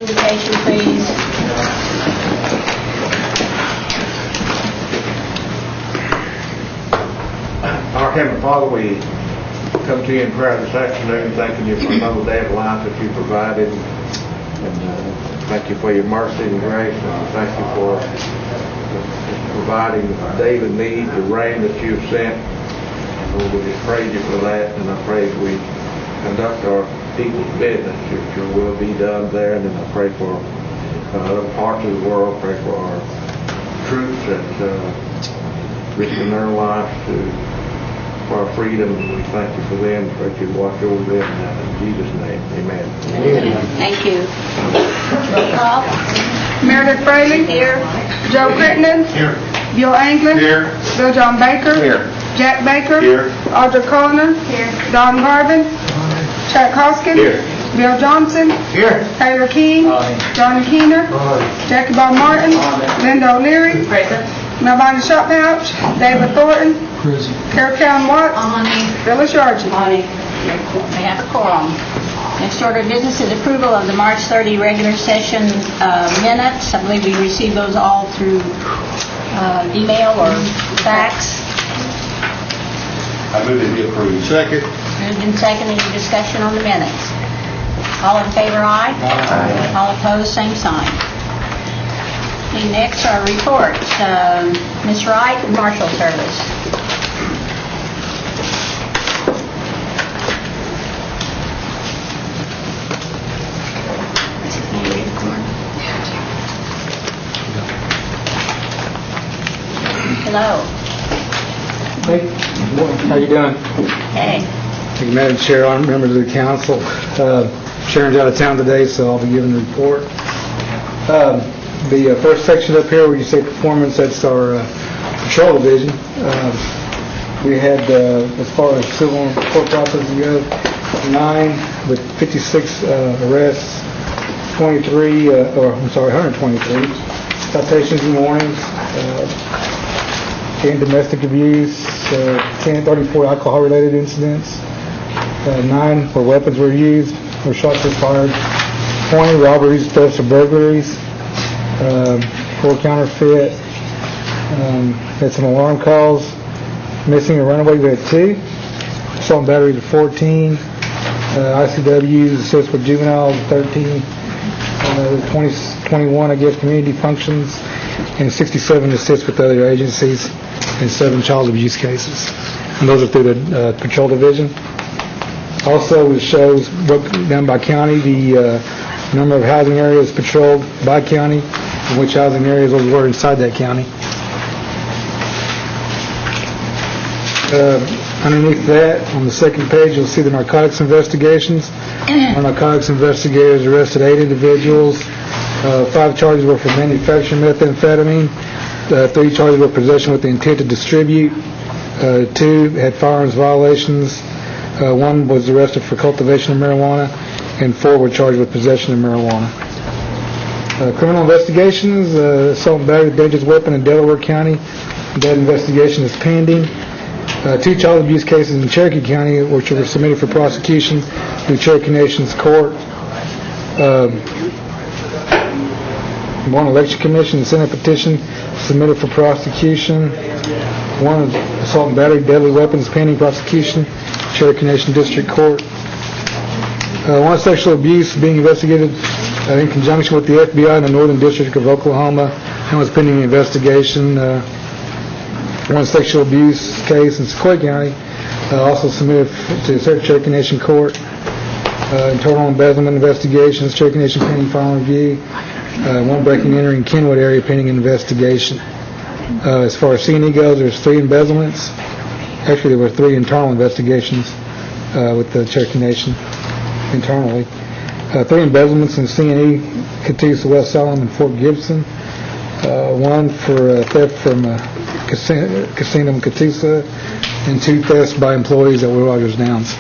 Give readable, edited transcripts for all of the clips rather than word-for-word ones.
Presentation, please. Our Heavenly Father, we come to you in prayer this afternoon, thanking you for another day of life that you provided, and thank you for your mercy and grace, and thank you for providing the daily need, the rain that you've sent. Lord, we just praise you for that, and I pray as we conduct our people's business, that your will be done there, and then I pray for other parts of the world, pray for our troops that risking their lives for our freedom, and we thank you for them. Pray that you watch over them in Jesus' name. Amen. Thank you. Roll call. Meredith Fraley. Here. Joe Crittenden. Here. Bill Anglin. Here. Bill John Baker. Here. Jack Baker. Here. Audra Connor. Here. Don Garvin. Chuck Hoskins. Here. Bill Johnson. Here. Taylor King. Johnny Keener. Jackie Bob Martin. Linda O'Leary. Present. Melvina Shopouch. David Thornton. Carol Cowan Watts. Phyllis Yarchi. We have a quorum. Next order of business is approval of the March 30 regular session minutes. I believe we received those all through email or fax. I move it be approved. Second. Moved and seconded. Any discussion on the minutes? All in favor, aye? Aye. All opposed, same sign. Okay, next are reports. Ms. Wright, Marshal Service. Hello. Hey, how you doing? Hey. Thank you, Madam Chair, members of the council. Sharon's out of town today, so I'll be giving the report. The first section up here where you say performance, that's our patrol division. We had, as far as civil and court processes go, 9 with 56 arrests, 123 citations and warnings, 10 domestic abuse, 34 alcohol-related incidents, 9 where weapons were used, where shots were fired, 20 robberies, thefts, or burglaries, 4 counterfeit, had some alarm calls, missing a runaway, we had 2, assault and battery to 14, ICWs, assist with juveniles, 13, 21, I guess, community functions, and 67 assists with other agencies, and 7 child abuse cases. And those are through the patrol division. Also, it shows what done by county, the number of housing areas patrolled by county, and which housing areas those were inside that county. Underneath that, on the second page, you'll see the narcotics investigations. Our narcotics investigators arrested 8 individuals. 5 charges were for manufacturing methamphetamine. 3 charges were possession with the intent to distribute. 2 had firearms violations. 1 was arrested for cultivation of marijuana, and 4 were charged with possession of marijuana. Criminal investigations, assault and battery with dangerous weapon in Delaware County. That investigation is pending. 2 child abuse cases in Cherokee County, which were submitted for prosecution through Cherokee Nation's court. 1 election commission and senate petition submitted for prosecution. 1 assault and battery deadly weapons pending prosecution, Cherokee Nation District Court. 1 sexual abuse being investigated in conjunction with the FBI in the Northern District of Oklahoma, and was pending investigation. 1 sexual abuse case in Sequoia County, also submitted to Cherokee Nation Court. Internal embezzlement investigations, Cherokee Nation pending final review. 1 breaking and entering Kenwood area pending investigation. As far as C&E goes, there's 3 embezzlements. Actually, there were 3 internal investigations with the Cherokee Nation internally. 3 embezzlements in C&E, Catoosa, West Salem, and Fort Gibson. 1 for theft from casino in Catoosa, and 2 thefts by employees at Will Rogers Downs.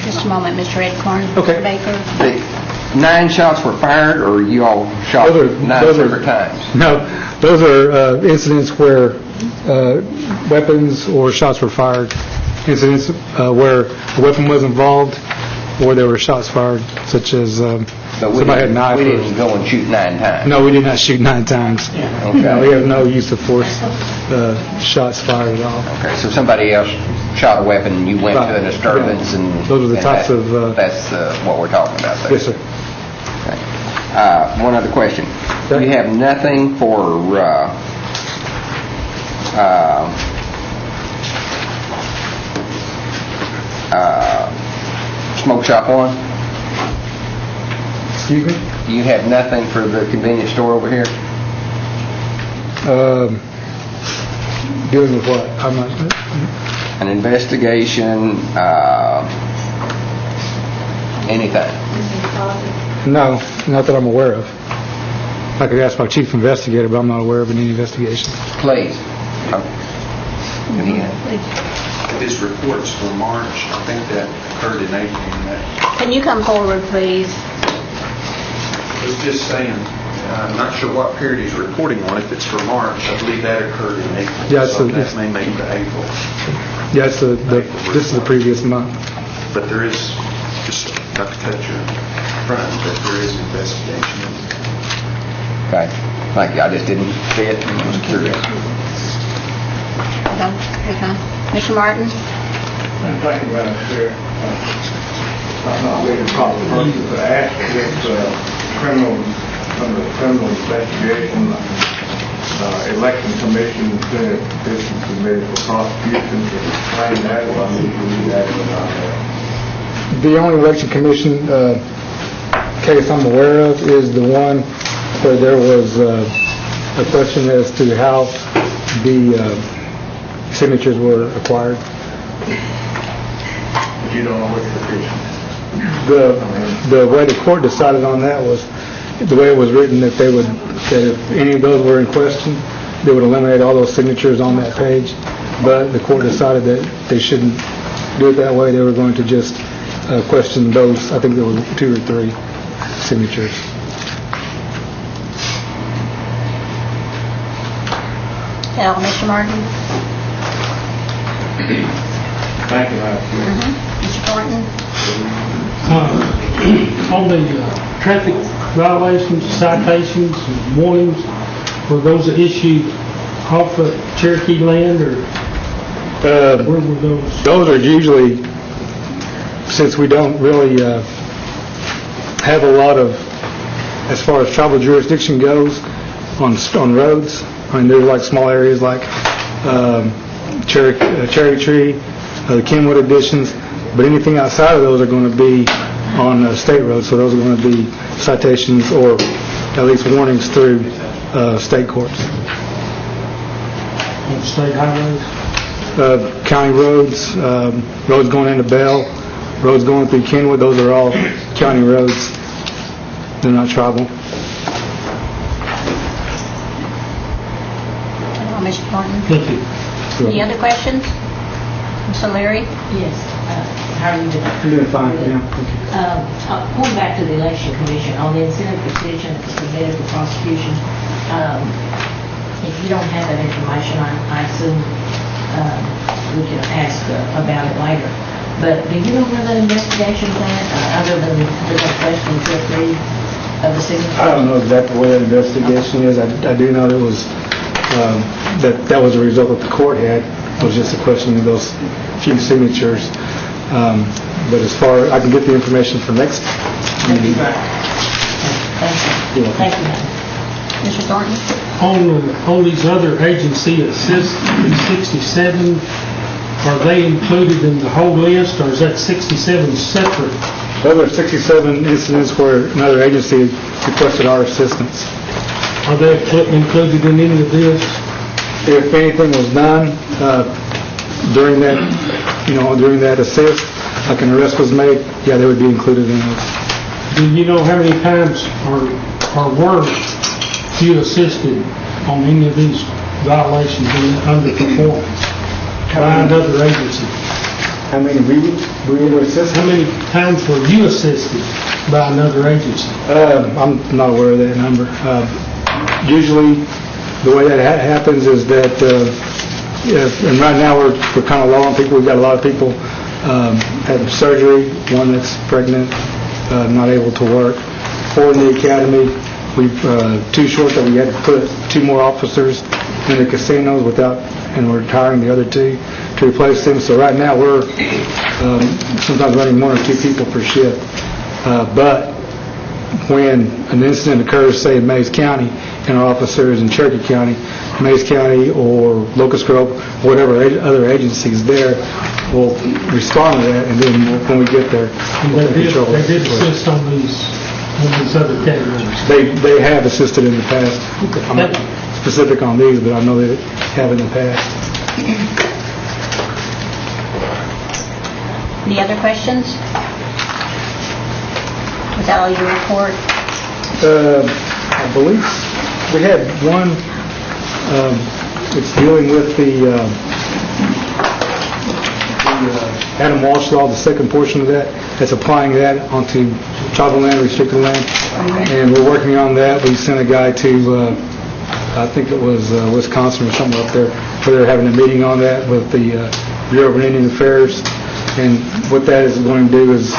Just a moment, Mr. Redcorn. Okay. Mr. Baker. 9 shots were fired, or you all shot 9 separate times? No, those are incidents where weapons or shots were fired. Incidents where a weapon was involved, or there were shots fired, such as But somebody had a knife. we didn't go and shoot 9 times. No, we did not shoot 9 times. Okay. No, we have no use of force, shots fired at all. Okay, so somebody else shot a weapon and you went to a disturbance Yeah. and... Those are the and types that- of, That's what we're talking about there. Yes, sir. Okay. One other question. Okay. You have nothing for Smoke Shop 1? Excuse me? You have nothing for the convenience store over here? Dealing with what? I'm not... An investigation, anything? No, not that I'm aware of. I could ask my chief investigator, but I'm not aware of any investigation. Please. Yeah. His reports for March, I think that occurred in April. And that Can you come forward, please? was just saying, I'm not sure what period he's reporting on. If it's for March, I believe that occurred in April. Yeah, so so that may make it to April. Yeah, it's this is the previous month. But there is, just not to cut your front, but there is investigation. Okay. Thank you. I just didn't see it. I was curious. Okay. Mr. Martin? Thank you, Madam Chair. I'm not really the proper person to ask if under criminal investigation, election commission said petition submitted for prosecution to explain that, or I need to read that or not. The only election commission case I'm aware of is the one where there was a question as to how the signatures were acquired. But you don't know which petition. The way the court decided on that was, the way it was written, that if any of those were in question, they would eliminate all those signatures on that page. But the court decided that they shouldn't do it that way. They were going to just question those, I think there were 2 or 3 signatures. Mr. Martin? Thank you, Madam Chair. Mr. Thornton? On the traffic violations, citations, and warnings, were those issued off of Cherokee land, or where were those? Those are usually, since we don't really have a lot of, as far as tribal jurisdiction goes, on roads. I mean, there's like small areas like Cherry Tree, the Kenwood additions, but anything outside of those are going to be on state roads, so those are going to be citations or at least warnings through state courts. On state highways? County roads, roads going into Bell, roads going through Kenwood, those are all county roads. They're not tribal. Mr. Thornton? Thank you. Any other questions? Mr. Leary? Yes, how are you doing? I'm doing fine, yeah. Going back to the election commission, on the incentive petition that was submitted for prosecution, if you don't have that information, I assume we can ask about it later. But do you know where that investigation went, other than the question 2 or 3 of the signatures? I don't know exactly where that investigation is. I do know it was, that was a result that the court had. It was just a question of those few signatures. But as far, I can get the information for next meeting. Thank you. Thank you, ma'am. Mr. Thornton? On these other agency assists, 67, are they included in the whole list, or is that 67 separate? Those are 67 incidents where another agency requested our assistance. Are they included in any of this? If anything was done during that assist, like an arrest was made, yeah, they would be included in those. Do you know how many times or were you assisted on any of these violations in underperformance by another agency? How many we were assisted? How many times were you assisted by another agency? I'm not aware of that number. Usually, the way that happens is that, and right now we're kind of low on people. We've got a lot of people had surgery, one that's pregnant, not able to work. 4 in the academy. We've, too short that we had to put 2 more officers in the casinos and we're hiring the other 2 to replace them. So right now, we're sometimes running 1 or 2 people per shift. But when an incident occurs, say in Mays County, and our officers in Cherokee County, Mays County or Locust Grove, whatever other agencies there, will respond to that, and then when we get there, And we'll take control. they did assist on these other categories. They have assisted in the past. I'm not specific on these, but I know they have in the past. Any other questions? Was that all your report? I believe we had one, it's dealing with the Adam Walsh Law, the second portion of that, that's applying that onto tribal land, restricted land, and we're working on that. We sent a guy to, I think it was Wisconsin or somewhere up there, where they're having a meeting on that with the Bureau of Indian Affairs, and what that is going to do is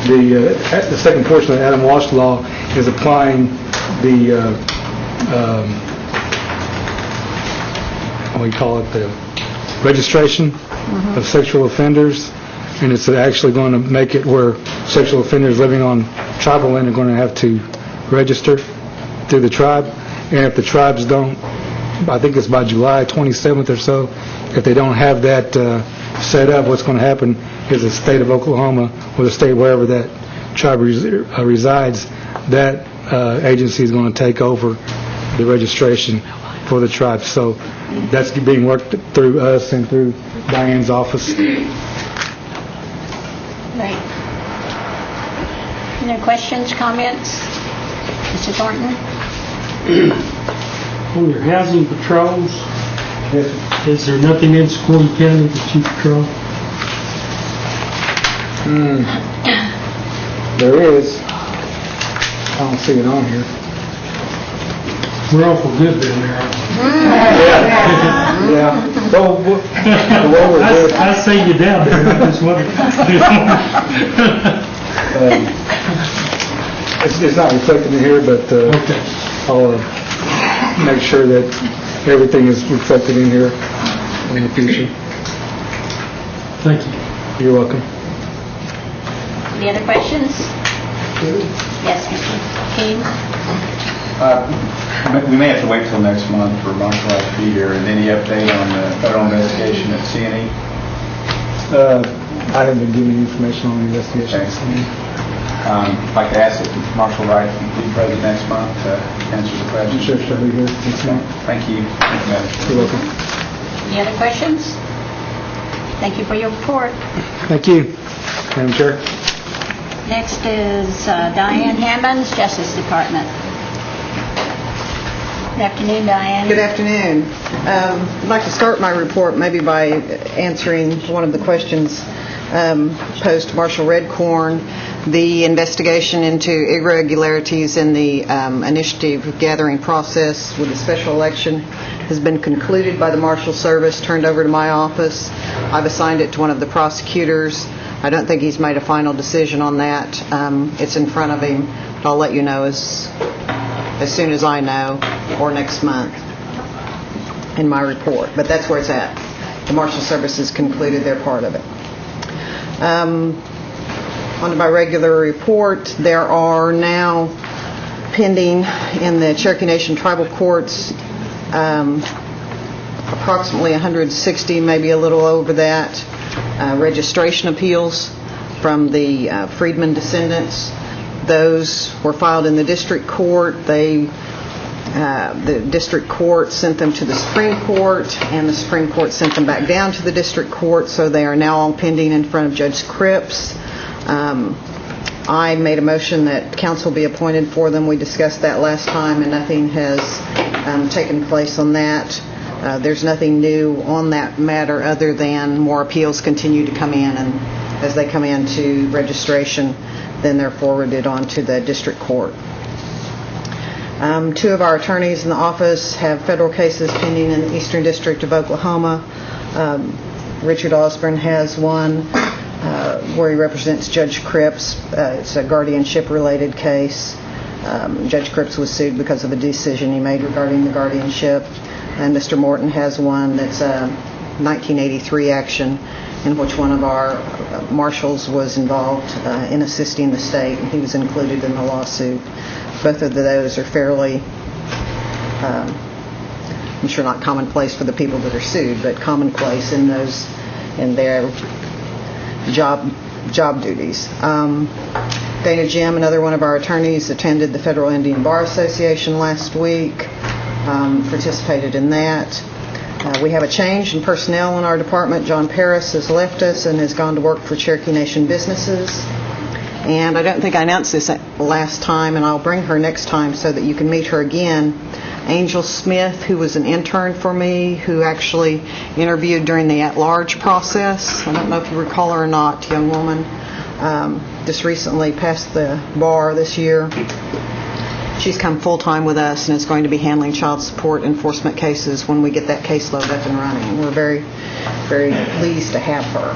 the second portion of the Adam Walsh Law is applying the, what do you call it, the registration of sexual offenders, and it's actually going to make it where sexual offenders living on tribal land are going to have to register through the tribe, and if the tribes don't, I think it's by July 27th or so, if they don't have that set up, what's going to happen is the state of Oklahoma, or the state wherever that tribe resides, that agency is going to take over the registration for the tribe. So that's being worked through us and through Diane's office. Right. Any questions, comments? Mr. Thornton? On your housing patrols, is there nothing in Sequoia County that you patrol? There is. I don't see it on here. We're awful good down there. Yeah. So, the way we're good, I see you down there, I just wondered. it's not reflected in here, but Okay. I'll make sure that everything is reflected in here in the future. Thank you. You're welcome. Any other questions? Yes, Mr. King? We may have to wait till next month for Marshall to be here. And any update on the federal investigation at CNE? I haven't been given any information on the investigation. I'd like to ask that Marshall Wright be present next month to answer the question. Sure, she'll be here next month. Thank you. Thank you, Madam. You're welcome. Any other questions? Thank you for your report. Thank you, Madam Chair. Next is Diane Hammonds, Justice Department. Good afternoon, Diane. Good afternoon. I'd like to start my report maybe by answering one of the questions posed to Marshal Redcorn. The investigation into irregularities in the initiative gathering process with the special election has been concluded by the Marshal Service, turned over to my office. I've assigned it to one of the prosecutors. I don't think he's made a final decision on that. It's in front of him. I'll let you know as soon as I know, or next month in my report. But that's where it's at. The Marshal Service has concluded their part of it. On to my regular report. There are now pending in the Cherokee Nation tribal courts approximately 160, maybe a little over that, registration appeals from the Freedman descendants. Those were filed in the district court. The district court sent them to the Supreme Court, and the Supreme Court sent them back down to the district court, so they are now all pending in front of Judge Cripps. I made a motion that counsel be appointed for them. We discussed that last time, and nothing has taken place on that. There's nothing new on that matter other than more appeals continue to come in, and as they come into registration, then they're forwarded on to the district court. Two of our attorneys in the office have federal cases pending in the Eastern District of Oklahoma. Richard Osborne has one where he represents Judge Cripps. It's a guardianship-related case. Judge Cripps was sued because of a decision he made regarding the guardianship. And Mr. Morton has one that's a 1983 action in which one of our marshals was involved in assisting the state, and he was included in the lawsuit. Both of those are fairly, I'm sure not commonplace for the people that are sued, but commonplace in their job duties. Dana Jim, another one of our attorneys, attended the Federal Indian Bar Association last week, participated in that. We have a change in personnel in our department. John Paris has left us and has gone to work for Cherokee Nation Businesses. And I don't think I announced this last time, and I'll bring her next time so that you can meet her again. Angel Smith, who was an intern for me, who actually interviewed during the at-large process. I don't know if you recall her or not, young woman. Just recently passed the bar this year. She's come full-time with us and is going to be handling child support enforcement cases when we get that caseload up and running. We're very, very pleased to have her.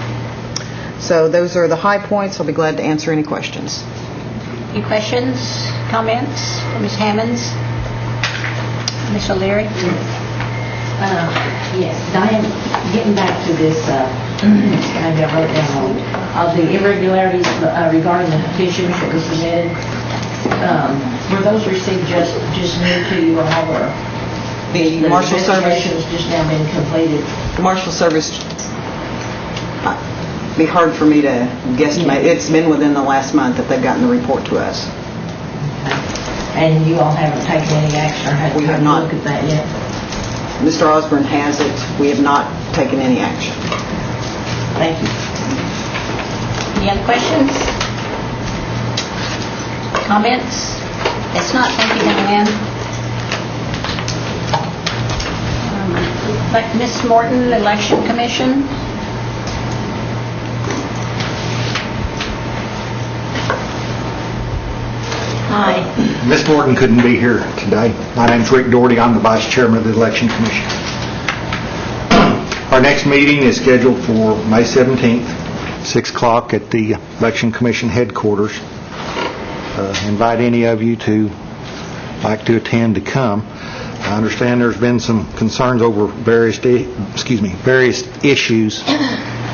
So those are the high points. I'll be glad to answer any questions. Any questions, comments from Ms. Hammonds? Ms. O'Leary? Yes, Diane, getting back to this, maybe I wrote down the irregularities regarding the petitions that were submitted. Were those received just new to you all, or The Marshal Service, registration's just now been completed? the Marshal Service, be hard for me to guesstimate. It's been within the last month that they've gotten the report to us. And you all haven't taken any action or had We have time to not. look at that yet? Mr. Osborne has it. We have not taken any action. Thank you. Any other questions? Comments? It's not. Thank you, Diane. Ms. Morton, Election Commission. Hi. Ms. Morton couldn't be here today. My name's Rick Doherty. I'm the Vice Chairman of the Election Commission. Our next meeting is scheduled for May 17th, 6 o'clock at the Election Commission headquarters. Invite any of you to like to attend to come. I understand there's been some concerns over various issues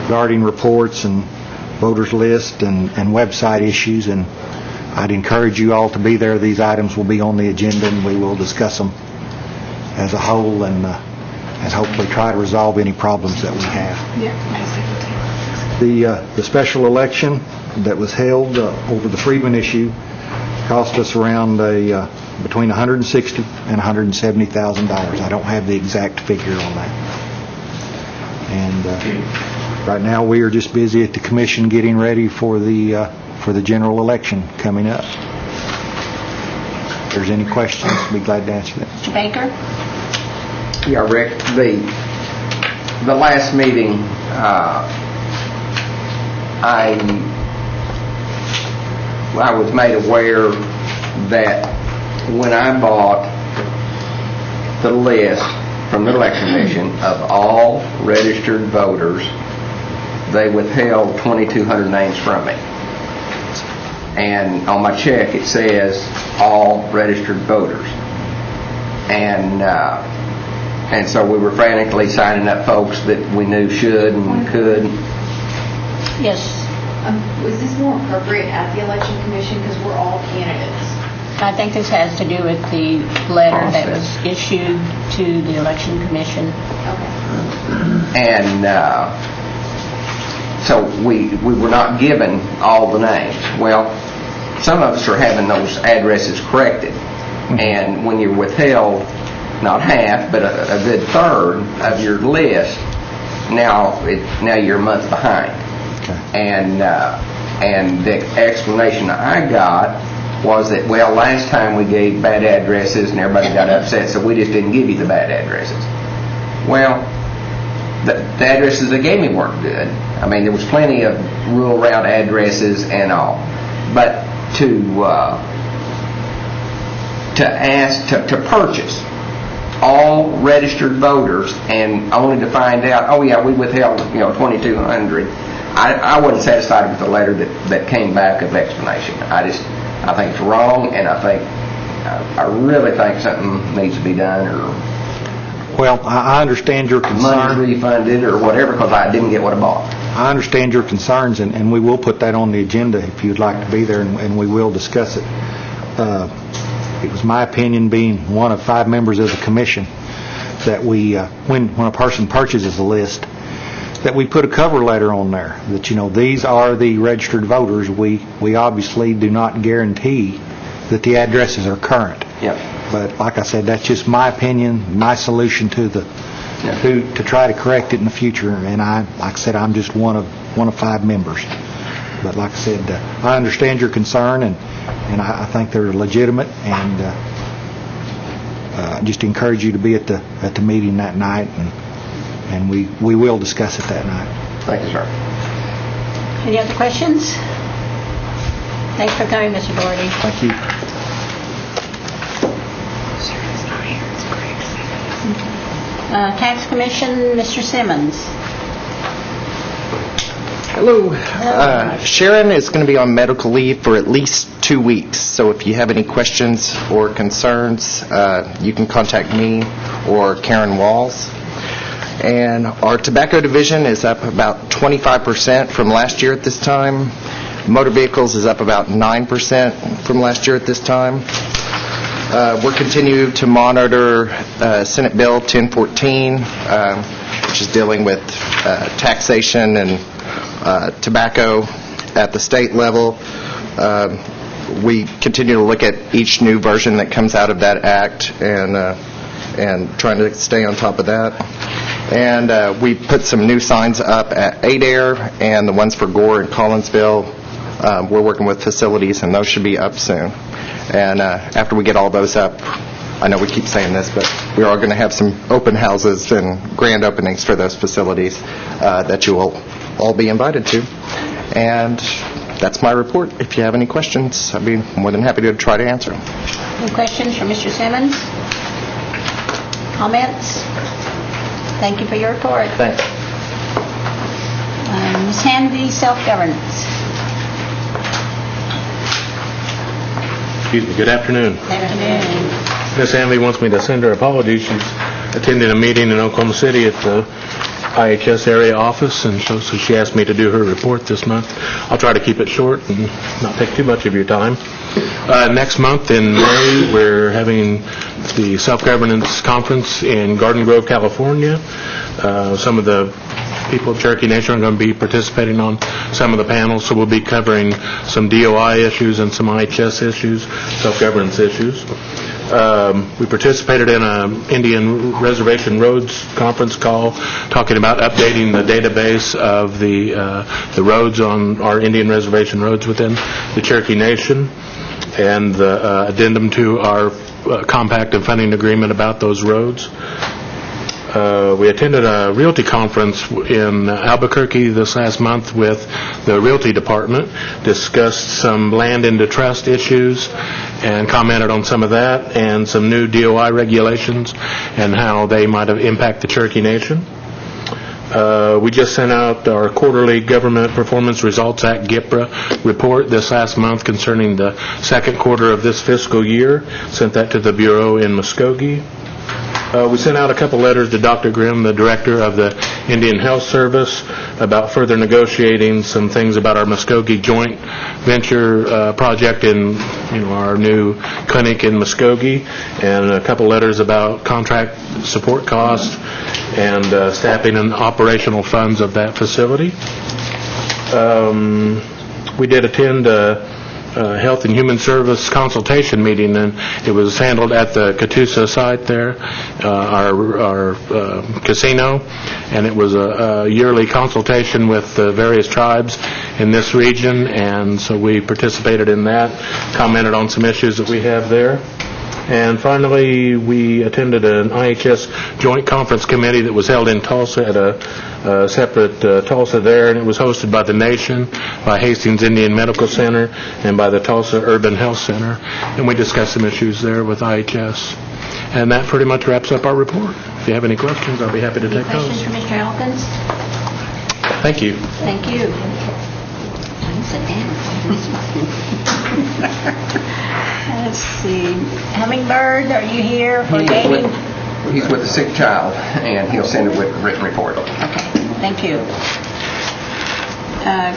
regarding reports and voters list and website issues, and I'd encourage you all to be there. These items will be on the agenda, and we will discuss them as a whole and hopefully try to resolve any problems that we have. The special election that was held over the Freedman issue cost us around between $160,000 and $170,000. I don't have the exact figure on that. And right now we are just busy at the commission getting ready for the general election coming up. If there's any questions, I'd be glad to answer them. Mr. Baker? Yeah, Rick, the last meeting, I was made aware that when I bought the list from the Election Commission of all registered voters, they withheld 2,200 names from me. And on my check it says all registered voters. And so we were frantically signing up folks that we knew should and could. Yes. Was this more appropriate at the Election Commission because we're all candidates? I think this has to do with the letter that was issued to the Election Commission. Okay. And so we were not given all the names. Well, some of us are having those addresses corrected. And when you're withheld, not half, but a good third of your list, now you're a month behind. Okay. And the explanation I got was that, well, last time we gave bad addresses and everybody got upset, so we just didn't give you the bad addresses. Well, the addresses they gave me weren't good. I mean, there was plenty of rural route addresses and all, but to ask to purchase all registered voters and only to find out, oh yeah, we withheld 2,200. I wasn't satisfied with the letter that came back of explanation. I think it's wrong, and I think I really think something needs to be done, or Well, I understand your money concern. refunded, or whatever, because I didn't get what I bought. I understand your concerns, and we will put that on the agenda if you'd like to be there, and we will discuss it. It was my opinion, being one of 5 members of the commission, that we, when a person purchases a list, that we put a cover letter on there, that, these are the registered voters. We obviously do not guarantee that the addresses are current. Yep. But like I said, that's just my opinion, my solution to to try to correct it in the future. And like I said, I'm just one of 5 members. But like I said, I understand your concern, and I think they're legitimate, and just encourage you to be at the meeting that night, and we will discuss it that night. Thank you, sir. Any other questions? Thanks for coming, Mr. Doherty. Thank you. Tax Commission, Mr. Simmons. Hello. Sharon is going to be on medical leave for at least 2 weeks, so if you have any questions or concerns, you can contact me or Karen Walls. And our tobacco division is up about 25% from last year at this time. Motor vehicles is up about 9% from last year at this time. We're continuing to monitor Senate Bill 1014, which is dealing with taxation and tobacco at the state level. We continue to look at each new version that comes out of that act, and trying to stay on top of that. And we put some new signs up at Adair, and the ones for Gore and Collinsville. We're working with facilities, and those should be up soon. And after we get all those up, I know we keep saying this, but we are going to have some open houses and grand openings for those facilities that you will all be invited to. And that's my report. If you have any questions, I'd be more than happy to try to answer them. Any questions for Mr. Simmons? Comments? Thank you for your report. Thanks. Ms. Handy, self-governance. Excuse me, good afternoon. Good afternoon. Ms. Hanley wants me to send her apologies. She's attending a meeting in Oklahoma City at the IHS area office, and so she asked me to do her report this month. I'll try to keep it short and not take too much of your time. Next month in May, we're having the Self-Governance Conference in Garden Grove, California. Some of the people of Cherokee Nation are going to be participating on some of the panels, so we'll be covering some DOI issues and some IHS issues, self-governance issues. We participated in an Indian Reservation Roads conference call talking about updating the database of the roads on our Indian Reservation roads within the Cherokee Nation, and the addendum to our compact and funding agreement about those roads. We attended a realty conference in Albuquerque this last month with the realty department, discussed some land into trust issues, and commented on some of that, and some new DOI regulations and how they might have impacted the Cherokee Nation. We just sent out our quarterly Government Performance Results Act, GIPRA, report this last month concerning the second quarter of this fiscal year. Sent that to the Bureau in Muskogee. We sent out a couple letters to Dr. Grimm, the director of the Indian Health Service, about further negotiating some things about our Muskogee joint venture project in our new clinic in Muskogee, and a couple letters about contract support costs and staffing and operational funds of that facility. We did attend Health and Human Service consultation meeting, and it was handled at the Catoosa site there, our casino, and it was a yearly consultation with the various tribes in this region, and so we participated in that, commented on some issues that we have there. And finally, we attended an IHS joint conference committee that was held in Tulsa at a separate Tulsa there, and it was hosted by the Nation, by Hastings Indian Medical Center, and by the Tulsa Urban Health Center. And we discussed some issues there with IHS. And that pretty much wraps up our report. If you have any questions, I'll be happy to take those. Questions for Mr. Elkins? Thank you. Thank you. Sit down. Let's see. Hummingbird, are you here for gaming? He's with a sick child, and he'll send a written report. Okay, thank you.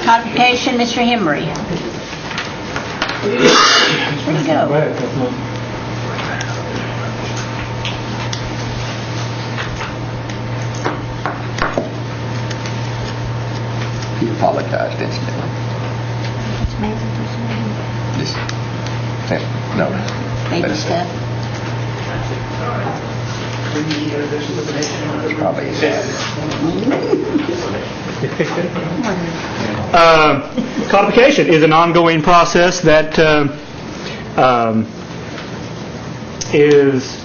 Codification, Mr. Hembry. Where'd he go? He apologized instantly. Just, no. Baby stuff. Probably Codification is an ongoing process that is.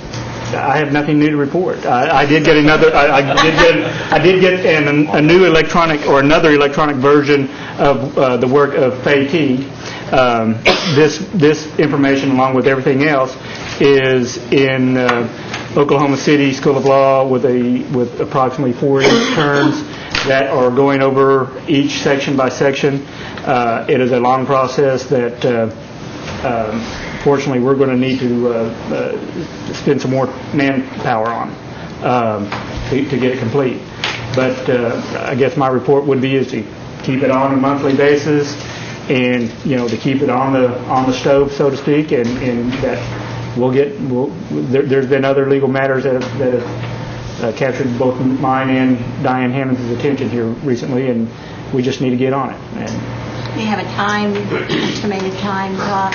I have nothing new to report. I did get another. I did get a new electronic or another electronic version of the work of Fay T. This information, along with everything else, is in Oklahoma City School of Law with approximately 4 interns that are going over each section by section. It is a long process that fortunately we're going to need to spend some more manpower on to get it complete. But I guess my report would be is to keep it on a monthly basis, and to keep it on the stove, so to speak, and that there's been other legal matters that have captured both mine and Diane Hammond's attention here recently, and we just need to get on it. And Do you have a estimated time, Todd?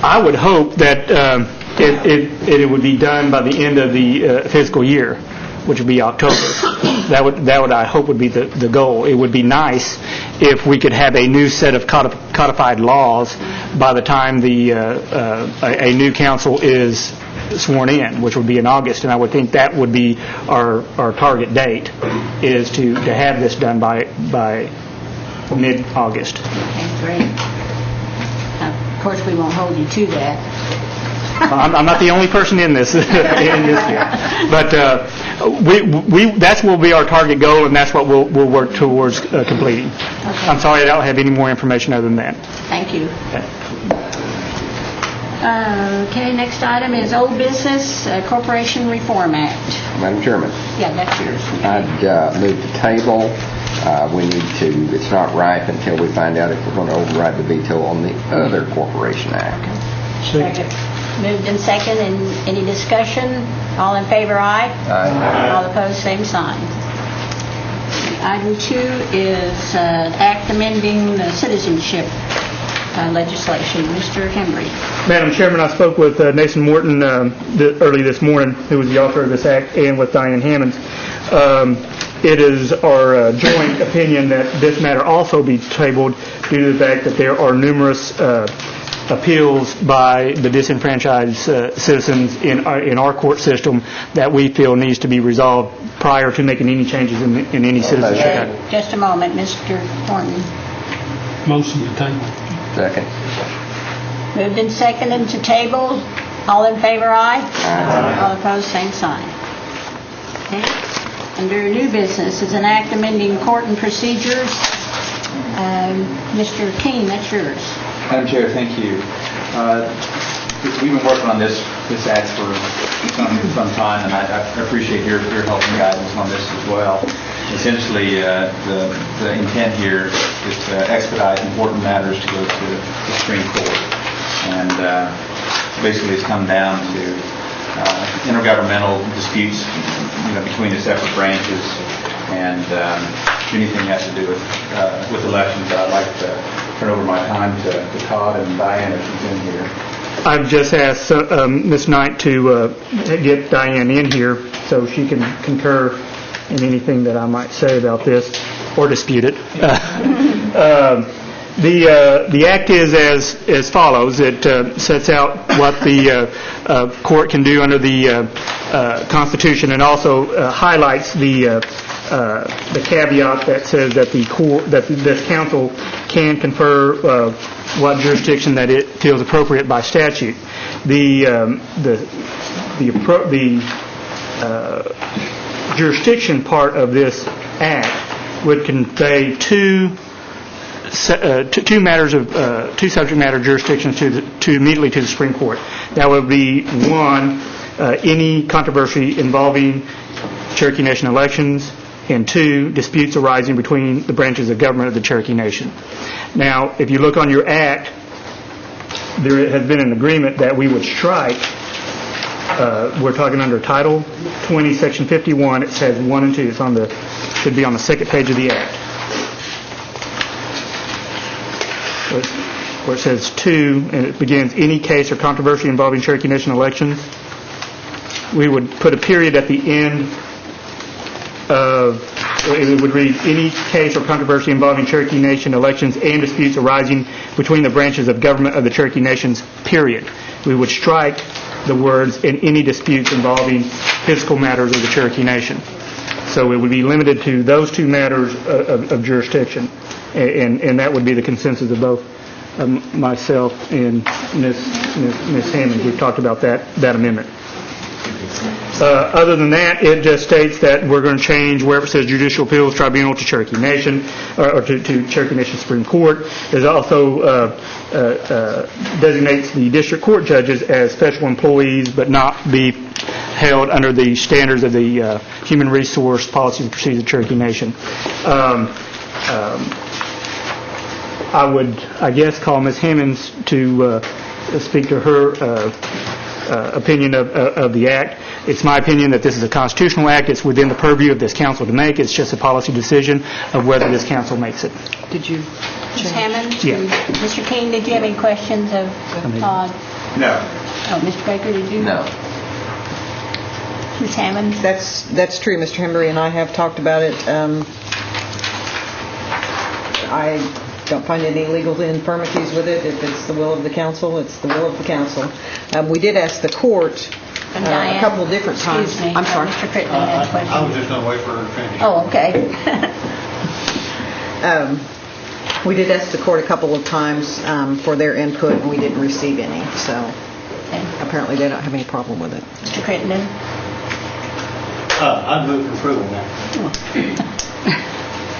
I would hope that it would be done by the end of the fiscal year, which would be October. That would I hope would be the goal. It would be nice if we could have a new set of codified laws by the time a new council is sworn in, which would be in August, and I would think that would be our target date, is to have this done by mid-August. Okay, great. Of course, we won't hold you to that. I'm not the only person in this here, but that will be our target goal, and that's what we'll work towards completing. Okay. I'm sorry I don't have any more information other than that. Thank you. Okay, next item is Old Business Corporation Reform Act. Madam Chairman, Yeah, that's yours. I'd move to table. We need to, it's not ripe until we find out if we're going to override the veto on the other Corporation Act. Second. Moved in second, and any discussion? All in favor, aye? Aye. All opposed, same sign. Item 2 is Act amending the citizenship legislation. Mr. Hembry. Madam Chairman, I spoke with Nathan Morton early this morning, who was the author of this act, and with Diane Hammond. It is our joint opinion that this matter also be tabled due to the fact that there are numerous appeals by the disenfranchised citizens in our court system that we feel needs to be resolved prior to making any changes in any citizenship act. Just a moment, Mr. Thornton. Motion to table. Second. Moved in second to table. All in favor, aye? Aye. All opposed, same sign. Okay. Under new business is an act amending court and procedures. Mr. King, that's yours. Madam Chair, thank you. We've been working on this act for some time, and I appreciate your help and guidance on this as well. Essentially, the intent here is to expedite important matters to go to the Supreme Court. And basically it's come down to intergovernmental disputes between the separate branches, and anything that has to do with elections. I'd like to turn over my time to Todd and Diane if she's in here. I've just asked Ms. Knight to get Diane in here so she can concur in anything that I might say about this or dispute it. The act is as follows. It sets out what the court can do under the Constitution, and also highlights the caveat that says that this council can confer what jurisdiction that it feels appropriate by statute. The jurisdiction part of this act would convey two two subject matter jurisdictions to immediately to the Supreme Court. That would be one, any controversy involving Cherokee Nation elections, and two, disputes arising between the branches of government of the Cherokee Nation. Now, if you look on your act, there has been an agreement that we would strike. We're talking under Title 20, Section 51. It says 1 and 2. It's on the should be on the second page of the act, where it says 2, and it begins any case or controversy involving Cherokee Nation elections. We would put a period at the end of. It would read any case or controversy involving Cherokee Nation elections and disputes arising between the branches of government of the Cherokee Nations, period. We would strike the words in any disputes involving fiscal matters of the Cherokee Nation. So it would be limited to those two matters of jurisdiction, and that would be the consensus of both myself and Ms. Hammond. We've talked about that amendment. Other than that, it just states that we're going to change wherever it says Judicial Appeals Tribunal to Cherokee Nation, or to Cherokee Nation Supreme Court. It also designates the district court judges as special employees, but not be held under the standards of the Human Resource Policies and Procedures of Cherokee Nation. I would, I guess, call Ms. Hammonds to speak to her opinion of the act. It's my opinion that this is a constitutional act. It's within the purview of this council to make. It's just a policy decision of whether this council makes it. Did you? Ms. Hammond? Yeah. Mr. King, did you have any questions of Todd? No. Oh, Mr. Baker, did you? No. Ms. Hammond? That's true, Mr. Hembury, and I have talked about it. I don't find any legal infirmities with it. If it's the will of the council, it's the will of the council. We did ask the court a couple of different times. Excuse me. I'm sorry. Mr. Crittenden had a question. I was just going to wait for her to finish. Oh, okay. We did ask the court a couple of times for their input, and we didn't receive any. So apparently they don't have any problem with it. Mr. Crittenden? I'd move for approval now.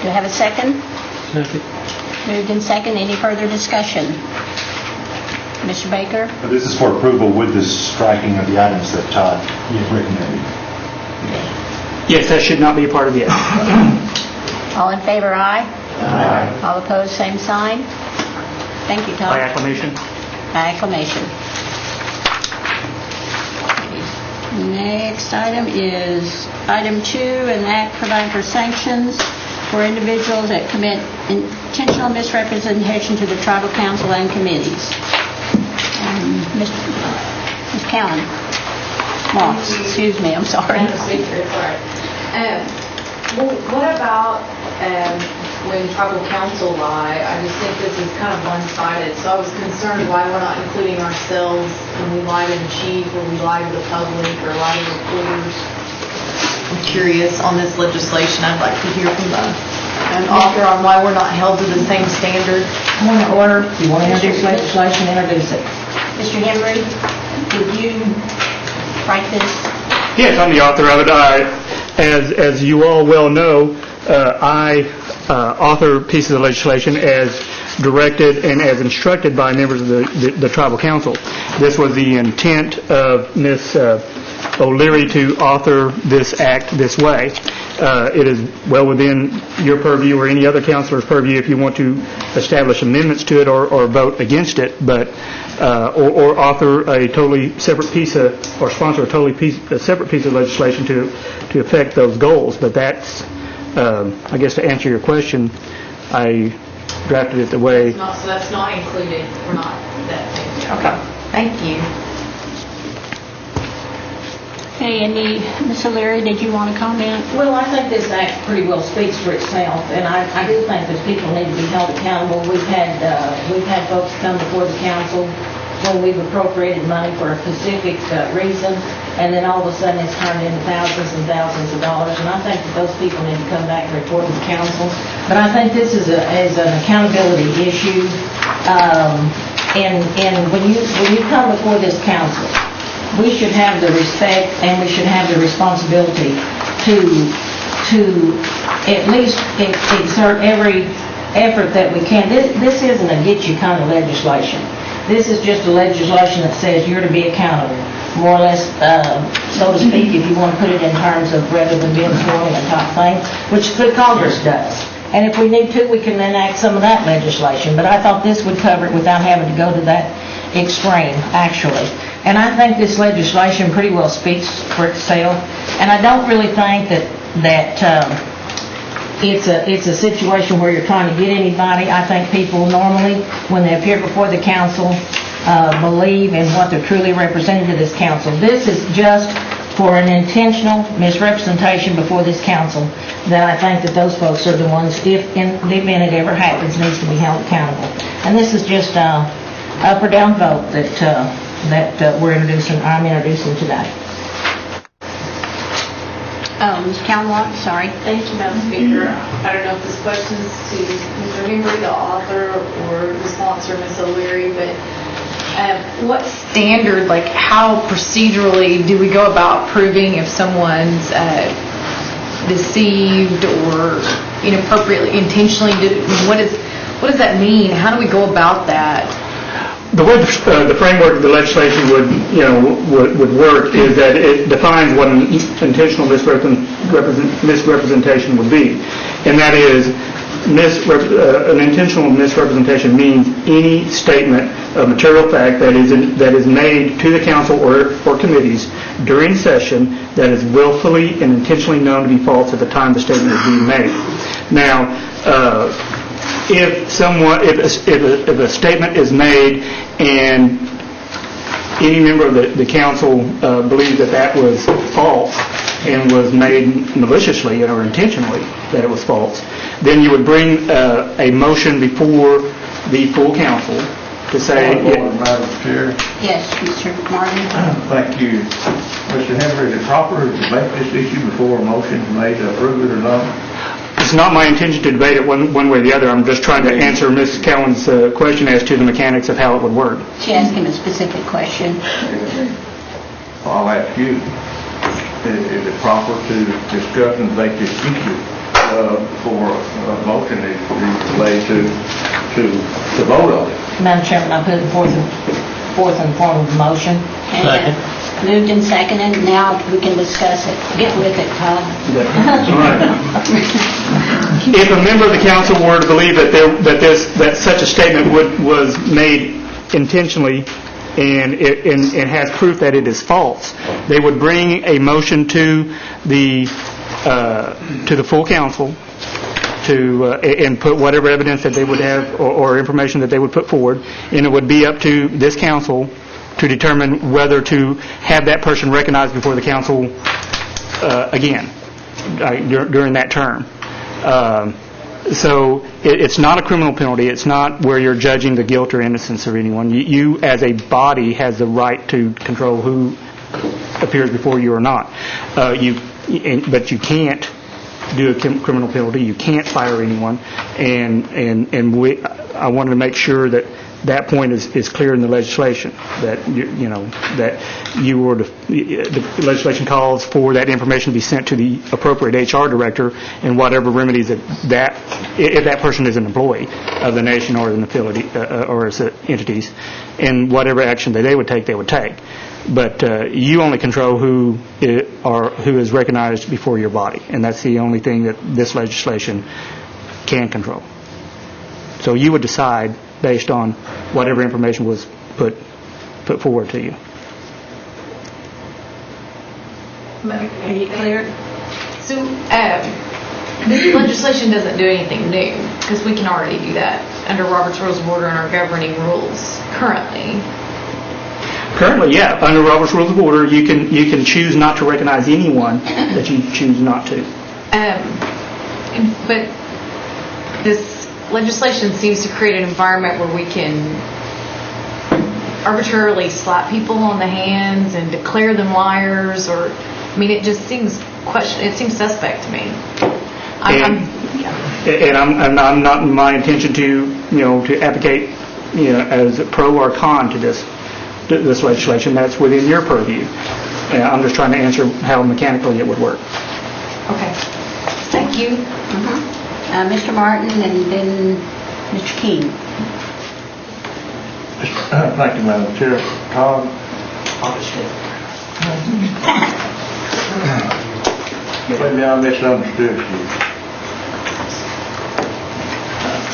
Do I have a second? Second. Moved in second. Any further discussion? Mr. Baker? This is for approval with the striking of the items that Todd recommended. Yes, that should not be a part of the act. All in favor, aye? Aye. All opposed, same sign. Thank you, Todd. By acclamation. By acclamation. Next item is item 2, an act providing for sanctions for individuals that commit intentional misrepresentation to the tribal council and committees. Ms. Cowan. Moss, excuse me, I'm sorry. Well, what about when tribal council lie? I just think this is kind of one-sided, so I was concerned why we're not including ourselves when we lie to the chief, or we lie to the public, or lie to reporters. I'm curious on this legislation. I'd like to hear from an author on why we're not held to the same standard. Point of order. You want to introduce legislation, introduce it. Mr. Henry, did you write this? Yes, I'm the author of it. As you all well know, I author pieces of legislation as directed and as instructed by members of the tribal council. This was the intent of Ms. O'Leary to author this act this way. It is well within your purview or any other councilor's purview if you want to establish amendments to it or vote against it, but or author a totally separate piece of, or sponsor a separate piece of legislation to affect those goals. But that's, I guess, to answer your question, I drafted it the way. So that's not included. We're not that. Okay. Thank you. Okay, Ms. O'Leary, did you want to comment? Well, I think this act pretty well speaks for itself, and I do think that people need to be held accountable. We've had folks come before the council when we've appropriated money for a specific reason, and then all of a sudden it's turned into thousands and thousands of dollars, and I think that those people need to come back and report to the council. But I think this is an accountability issue, and when you come before this council, we should have the respect and we should have the responsibility to at least exert every effort that we can. This isn't a get-you kind of legislation. This is just a legislation that says you're to be accountable, more or less, so to speak, if you want to put it in terms of rather than being sworn in type thing, which the Congress does. And if we need to, we can enact some of that legislation. But I thought this would cover it without having to go to that extreme, actually. And I think this legislation pretty well speaks for itself. And I don't really think that it's a situation where you're trying to get anybody. I think people normally, when they appear before the council, believe in what they're truly representing to this council. This is just for an intentional misrepresentation before this council that I think that those folks are the ones, if in the event it ever happens, needs to be held accountable. And this is just a up or down vote that I'm introducing today. Ms. Calwell, sorry. Thank you, Madam Speaker. I don't know if this question is to Mr. Henry, the author, or the sponsor, Ms. O'Leary, but what standard, like how procedurally do we go about proving if someone's deceived or inappropriately, intentionally, what does that mean? How do we go about that? The way the framework of the legislation would work is that it defines what an intentional misrepresentation would be, and that is an intentional misrepresentation means any statement of material fact that is made to the council or committees during session that is willfully and intentionally known to be false at the time the statement is being made. Now, if a statement is made and any member of the council believes that was false and was made maliciously or intentionally that it was false, then you would bring a motion before the full council to say... Madam Chair. Yes, Mr. Martin. Thank you. Mr. Henry, is it proper to debate this issue before a motion is made to approve it or not? It's not my intention to debate it one way or the other. I'm just trying to answer Ms. Cowan's question as to the mechanics of how it would work. She asked him a specific question. I'll ask you, is it proper to discuss and debate this issue for a motion is laid to vote on it? Madam Chairman, I put it forth in form of a motion. Second. Moved and seconded. Now we can discuss it. Get with it, Todd. If a member of the council were to believe that such a statement was made intentionally and has proof that it is false, they would bring a motion to the full council and put whatever evidence that they would have or information that they would put forward, and it would be up to this council to determine whether to have that person recognized before the council again during that term. So it's not a criminal penalty. It's not where you're judging the guilt or innocence of anyone. You as a body has the right to control who appears before you or not. But you can't do a criminal penalty. You can't fire anyone. And I wanted to make sure that point is clear in the legislation, that the legislation calls for that information to be sent to the appropriate HR director, and whatever remedies if that person is an employee of the nation or an affiliate or entities, and whatever action that they would take. But you only control who is recognized before your body, and that's the only thing that this legislation can control. So you would decide based on whatever information was put forward to you. Are you clear? So, this legislation doesn't do anything new, because we can already do that under Robert's Rules of Order and our governing rules currently. Currently, yeah. Under Robert's Rules of Order, you can choose not to recognize anyone that you choose not to. But this legislation seems to create an environment where we can arbitrarily slap people on the hands and declare them liars, it just seems suspect to me. I'm not in my intention to advocate as a pro or con to this legislation. That's within your purview. I'm just trying to answer how mechanically it would work. Okay. Thank you. Mr. Martin and then Mr. King. Thank you, Madam Chair. Todd? Maybe I misunderstood you.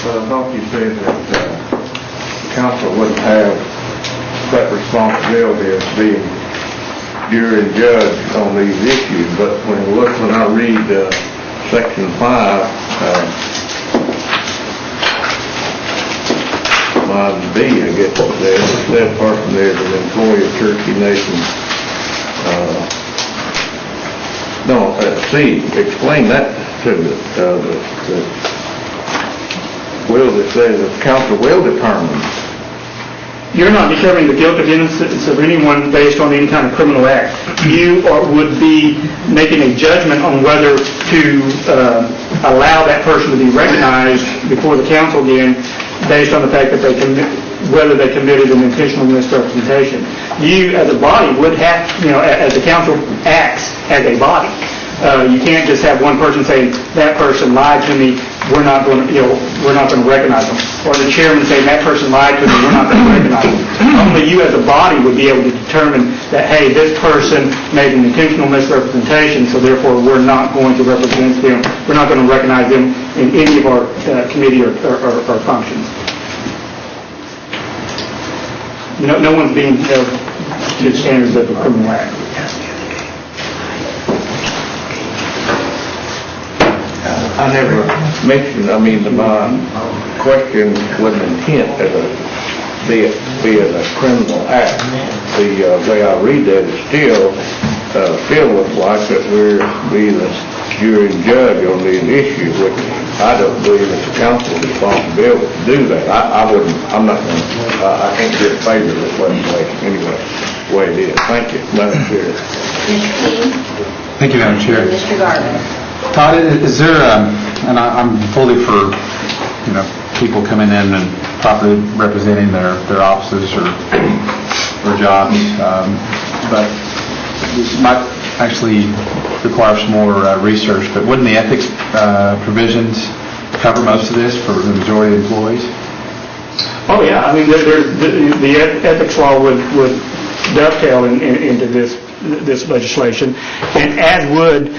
But I thought you said that the council wouldn't have that responsibility of being jury and judge on these issues, but when I read Section 5, line B, I guess it says, that person there is an employee of Cherokee Nation. C, explain that to the will that says the council will determine. You're not determining the guilt of innocence of anyone based on any kind of criminal act. You would be making a judgment on whether to allow that person to be recognized before the council again based on the fact that whether they committed an intentional misrepresentation. You, as a body, would have, as the council acts as a body, you can't just have one person saying, that person lied to me, we're not going to recognize them. Or the chairman saying, that person lied to me, we're not going to recognize them. Only you as a body would be able to determine that, hey, this person made an intentional misrepresentation, so therefore we're not going to represent them, we're not going to recognize them in any of our committee or functions. No one's being held to the standards of a criminal act. I never mentioned, my question wasn't intent as be it a criminal act. The way I read that, it still looks like that we're being the jury and judge on these issues, which I don't believe it's the council's responsibility to do that. I can't get in favor of this legislation anyway, the way it is. Thank you, Madam Chair. Mr. King? Thank you, Madam Chair. And Mr. Garvin. Todd, is there, and I'm fully for, people coming in and properly representing their offices or jobs, but this might actually require some more research, but wouldn't the ethics provisions cover most of this for the majority of employees? Oh, yeah. The ethics law would dovetail into this legislation, and as would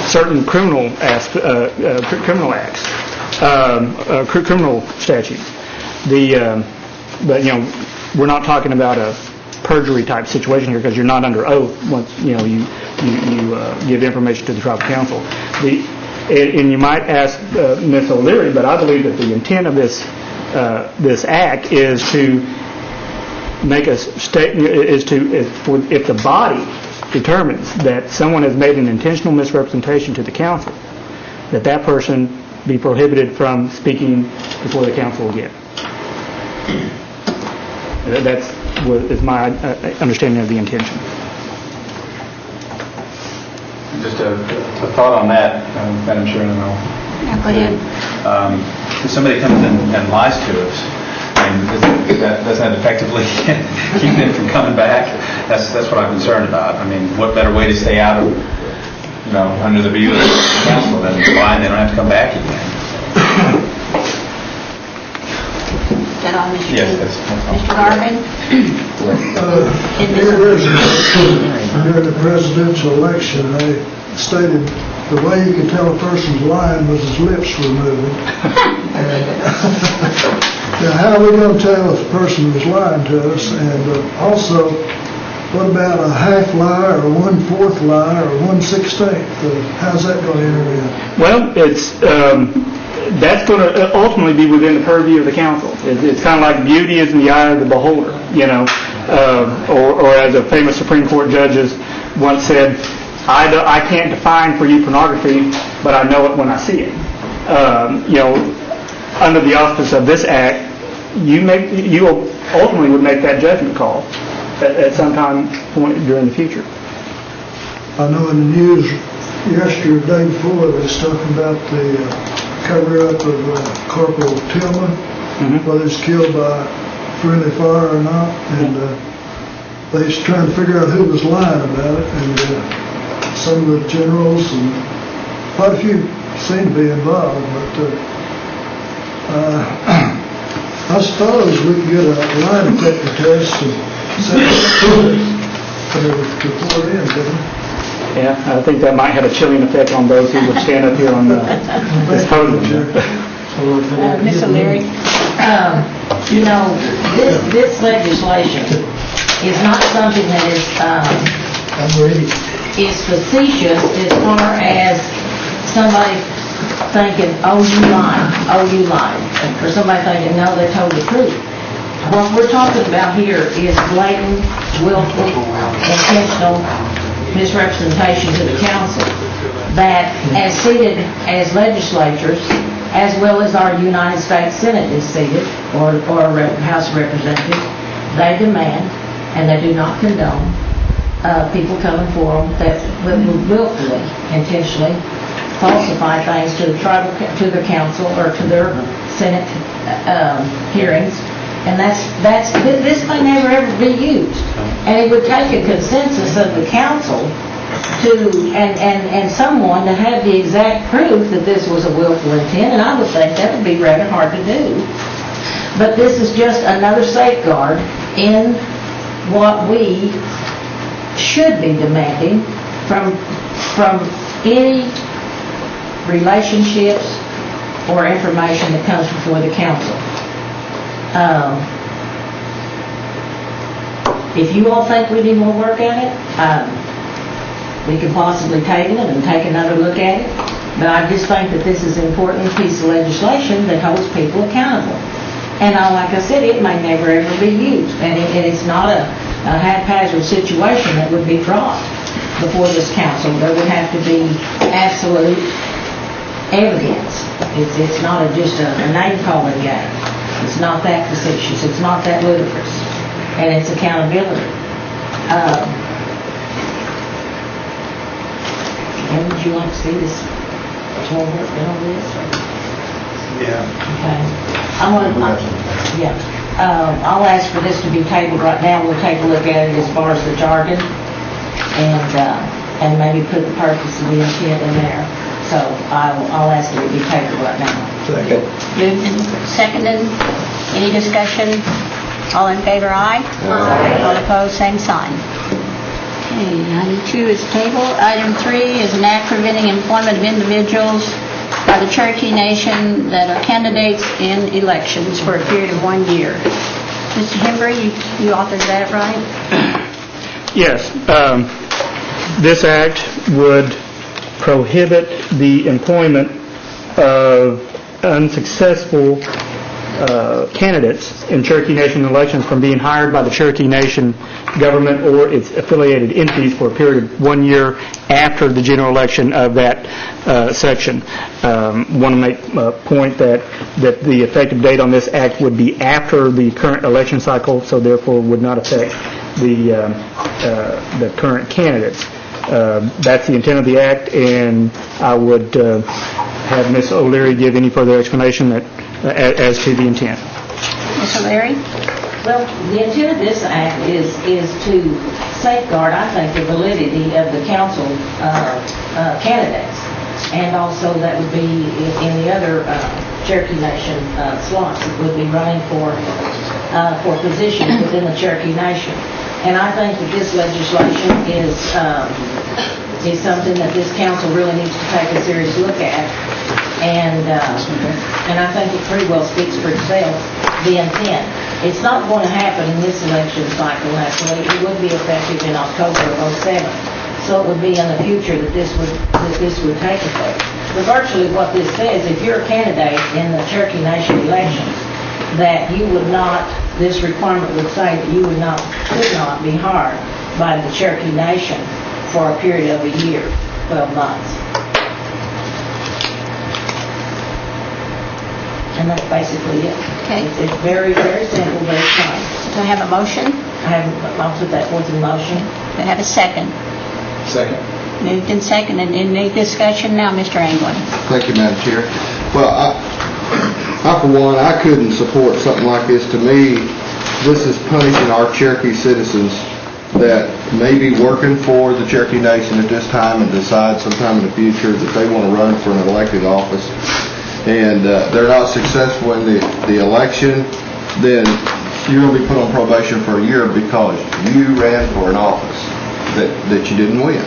certain criminal acts, criminal statutes. But we're not talking about a perjury type situation here because you're not under oath once you give information to the tribal council. And you might ask Ms. O'Leary, but I believe that the intent of this act is to make a statement, if the body determines that someone has made an intentional misrepresentation to the council, that person be prohibited from speaking before the council again. Is my understanding of the intention. Just a thought on that, Madam Chair, and I'll... Yeah, go ahead. If somebody comes in and lies to us, does that effectively keep them from coming back? That's what I'm concerned about. What better way to stay out of, under the view of the council than lying? They don't have to come back again. Is that all, Mr. Yes, King? that's all. Mr. Garvin? During the presidential election, they stated the way you could tell a person's lying was his lips were moving. Now, how are we going to tell if a person was lying to us? And also, what about a half lie or 1/4 lie or 1/16? How's that going to enter in? Well, that's going to ultimately be within the purview of the council. It's kind of like beauty is in the eye of the beholder, or as a famous Supreme Court judge once said, I can't define for you pornography, but I know it when I see it. Under the auspice of this act, you ultimately would make that judgment call at some point during the future. I know in the news yesterday or the day before they was talking about the cover-up of Corporal Tillman, whether he's killed by friendly fire or not, and they was trying to figure out who was lying about it, and some of the generals and quite a few seem to be involved, but I suppose we could get a lie detector test and send it to report in, couldn't we? Yeah, I think that might have a chilling effect on those who would stand up here on this podium. Ms. O'Leary? This legislation is not something that is facetious as far as somebody thinking, oh, you lied, or somebody thinking, no, they told the truth. What we're talking about here is blatant, willful, intentional misrepresentation to the council that, as seated as legislatures, as well as our United States Senate is seated, or House of Representatives, they demand and they do not condone people coming forward that will willfully, intentionally falsify things to the to their council or to their Senate hearings. And this may never ever be used. And it would take a consensus of the council and someone to have the exact proof that this was a willful intent, and I would think that would be rather hard to do. But this is just another safeguard in what we should be demanding from any relationships or information that comes before the council. If you all think we need more work at it, we could possibly table it and take another look at it. But I just think that this is an important piece of legislation that holds people accountable. And like I said, it may never ever be used. And it's not a haphazard situation that would be brought before this council. There would have to be absolute evidence. It's not just a name-calling game. It's not that facetious. It's not that ludicrous. And it's accountability. And would you like to see this more work done on this? Yeah. Okay. I'll ask for this to be tabled right now. We'll take a look at it as far as the jargon and maybe put the purpose and the intent in there. So I'll ask that it be tabled right now. Second. Moved and seconded. Any discussion? All in favor, aye. Aye. All opposed, same sign. Okay, item 2 is tabled. Item 3 is an act preventing employment of individuals by the Cherokee Nation that are candidates in elections for a period of 1 year. Mr. Hembry, you authored that, right? Yes. This act would prohibit the employment of unsuccessful candidates in Cherokee Nation elections from being hired by the Cherokee Nation government or its affiliated entities for a period of 1 year after the general election of that section. Want to make a point that the effective date on this act would be after the current election cycle, so therefore would not affect the current candidates. That's the intent of the act, and I would have Ms. O'Leary give any further explanation as to the intent. Ms. O'Leary? Well, the intent of this act is to safeguard, I think, the validity of the council candidates, and also that would be in the other Cherokee Nation slots that would be running for positions within the Cherokee Nation. And I think that this legislation is something that this council really needs to take a serious look at. And I think it pretty well speaks for itself, the intent. It's not going to happen in this election cycle, naturally. It would be effective in October of 2007. So it would be in the future that this would take effect. But virtually what this says, if you're a candidate in the Cherokee Nation elections, that you would not, this requirement would say that you could not be hired by the Cherokee Nation for a period of a year, 12 months. And that's basically it. Okay. It's very, very simple, very plain. Do I have a motion? I'll put that forth in motion. Do I have a second? Second. Moved and seconded. Any discussion now, Mr. Anglin? Thank you, Madam Chair. Well, I for one, I couldn't support something like this. To me, this is punishing our Cherokee citizens that may be working for the Cherokee Nation at this time and decide sometime in the future that they want to run for an elected office, and they're not successful in the election, then you're going to be put on probation for a year because you ran for an office that you didn't win.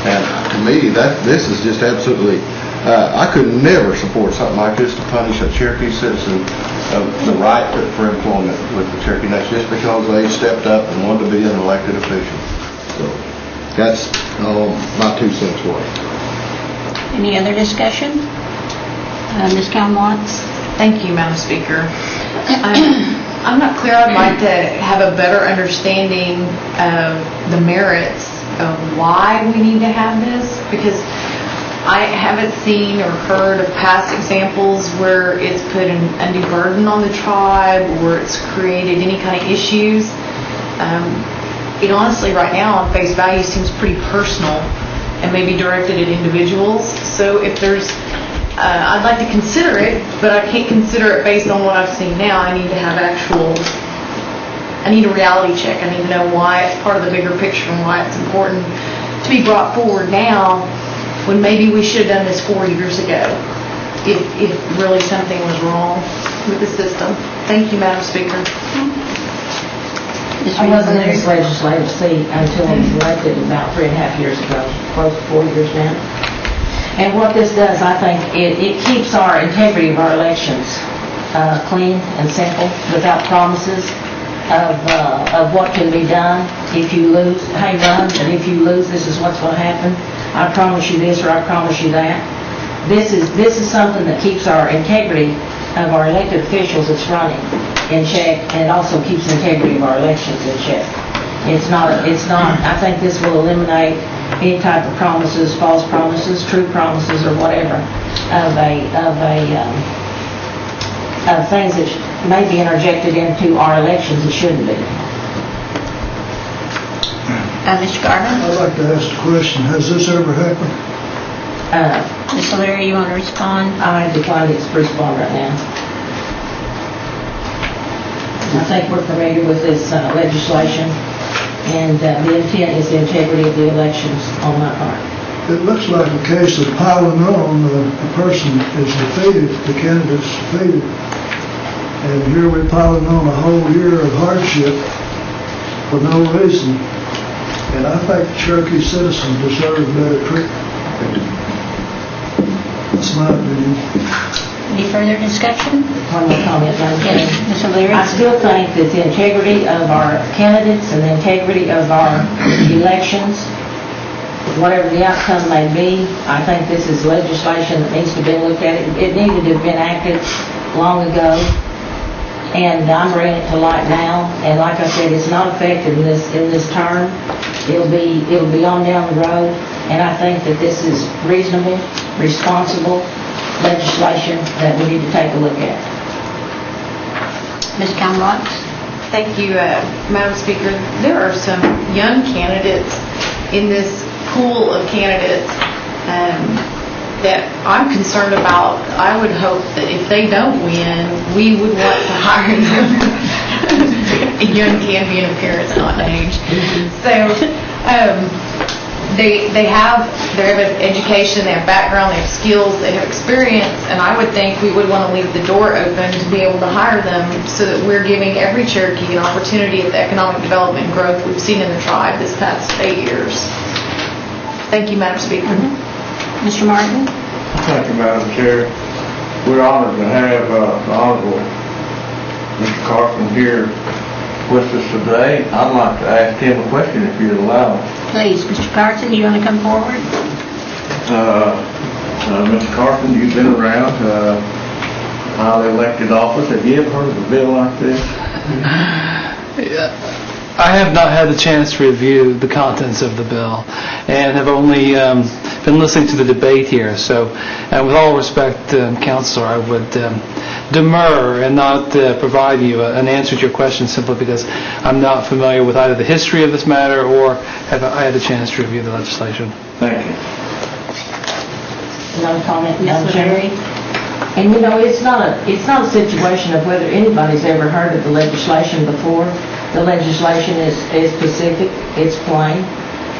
And to me, this is just absolutely, I could never support something like this to punish a Cherokee citizen of the right for employment with the Cherokee Nation just because they stepped up and wanted to be an elected official. So that's my 2 cents worth. Any other discussion? Ms. Watts? Thank you, Madam Speaker. I'm not clear. I'd like to have a better understanding of the merits of why we need to have this, because I haven't seen or heard of past examples where it's put an undue burden on the tribe or it's created any kind of issues. It honestly, right now, on face value, seems pretty personal and maybe directed at individuals. So if there's I'd like to consider it, but I can't consider it based on what I've seen now. I need to have I need a reality check. I need to know why it's part of the bigger picture and why it's important to be brought forward now when maybe we should have done this 4 years ago if really something was wrong with the system. Thank you, Madam Speaker. I wasn't in this legislative seat until I was elected about 3.5 years ago, close to 4 years now. And what this does, I think, it keeps our integrity of our elections clean and simple, without promises of what can be done if you lose. Hey, run, and if you lose, this is what's going to happen. I promise you this, or I promise you that. This is something that keeps our integrity of our elected officials that's running in check, and it also keeps the integrity of our elections in check. It's not, I think this will eliminate any type of promises, false promises, true promises, or whatever, of things that may be interjected into our elections that shouldn't be. Mr. Garner? I'd like to ask the question, has this ever happened? Ms. O'Leary, you want to respond? I decline to respond right now. I think we're familiar with this legislation, and the intent is the integrity of the elections on my part. It looks like a case of piling on. The person is defeated, the candidate's defeated. And here we're piling on a whole year of hardship for no reason. And I think the Cherokee citizens deserve better treatment. That's my opinion. Any further discussion? One more comment, Madam Chair. Yes, Ms. O'Leary? I still think that the integrity of our candidates and the integrity of our elections, whatever the outcome may be, I think this is legislation that needs to be looked at. It needed to have been acted long ago, and I'm bringing it to light now. And like I said, it's not effective in this term. It'll be on down the road, and I think that this is reasonable, responsible legislation that we need to take a look at. Ms. Watts? Thank you, Madam Speaker. There are some young candidates in this pool of candidates that I'm concerned about. I would hope that if they don't win, we would want to hire them. Young can be an appearance, not an age. So they have an education, they have background, they have skills, they have experience, and I would think we would want to leave the door open to be able to hire them so that we're giving every Cherokee an opportunity at the economic development and growth we've seen in the tribe this past 8 years. Thank you, Madam Speaker. Mr. Martin? Thank you, Madam Chair. We're honored to have the Honorable Mr. Carson here with us today. I'd like to ask him a question if you'd allow. Please, Mr. Carson, do you want to come forward? Mr. Carson, you've been around highly elected office. Have you ever heard of a bill like this? I have not had the chance to review the contents of the bill and have only been listening to the debate here. So with all respect, Counselor, I would demur and not provide you an answer to your question simply because I'm not familiar with either the history of this matter or have I had a chance to review the legislation. Thank you. Another comment, Madam Chair. And it's not a situation of whether anybody's ever heard of the legislation before. The legislation is specific, it's plain,